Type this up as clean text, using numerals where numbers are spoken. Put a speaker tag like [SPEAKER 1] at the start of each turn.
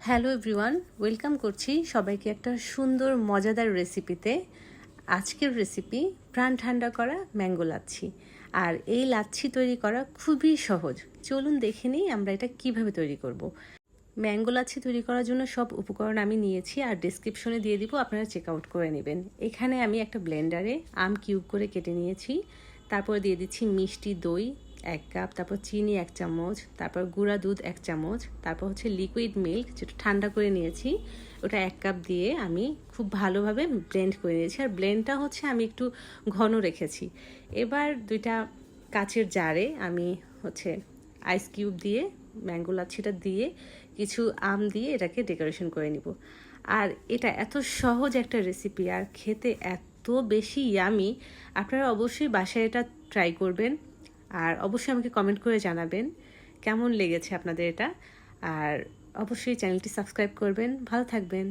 [SPEAKER 1] Hello everyone, welcome করছি সবাইকে একটা সুন্দর মজাদার রেসিপিতে। আজকের রেসিপি প্রাণ ঠান্ডা করা ম্যাঙ্গো লাচ্ছি। আর এই লাচ্ছি তৈরি করা খুবই সহজ। চলুন দেখে নিই আমরা এটা কিভাবে তৈরি করব। ম্যাঙ্গো লাচ্ছি তৈরি করার জন্য সব উপকরণ আমি নিয়েছি আর ডেসক্রিপশনে দিয়ে দিব, আপনারা চেক আউট করে নেবেন। এখানে আমি একটা ব্লেন্ডারে আম কিউব করে কেটে নিয়েছি, তারপর দিয়ে দিচ্ছি মিষ্টি দই 1 কাপ, তারপর চিনি 1 চামচ, তারপর গুঁড়া দুধ 1 চামচ, তারপর হচ্ছে লিকুইড মিল্ক যেটা ঠান্ডা করে নিয়েছি ওটা 1 কাপ দিয়ে আমি খুব ভালোভাবে ব্লেন্ড করে নিয়েছি। আর ব্লেন্ডটা হচ্ছে আমি একটু ঘন রেখেছি। এবার দুইটা কাচের জারে আমি হচ্ছে আইস কিউব দিয়ে ম্যাঙ্গো লাচ্ছিটা দিয়ে কিছু আম দিয়ে এটাকে ডেকোরেশন করে নিব। আর এটা এত সহজ একটা রেসিপি আর খেতে এত বেশি ইয়ামি, আপনারা অবশ্যই বাসায় এটা ট্রাই করবেন। আর অবশ্যই আমাকে কমেন্ট করে জানাবেন কেমন লেগেছে আপনাদের এটা। আর অবশ্যই চ্যানেলটি সাবস্ক্রাইব করবেন। ভালো থাকবেন।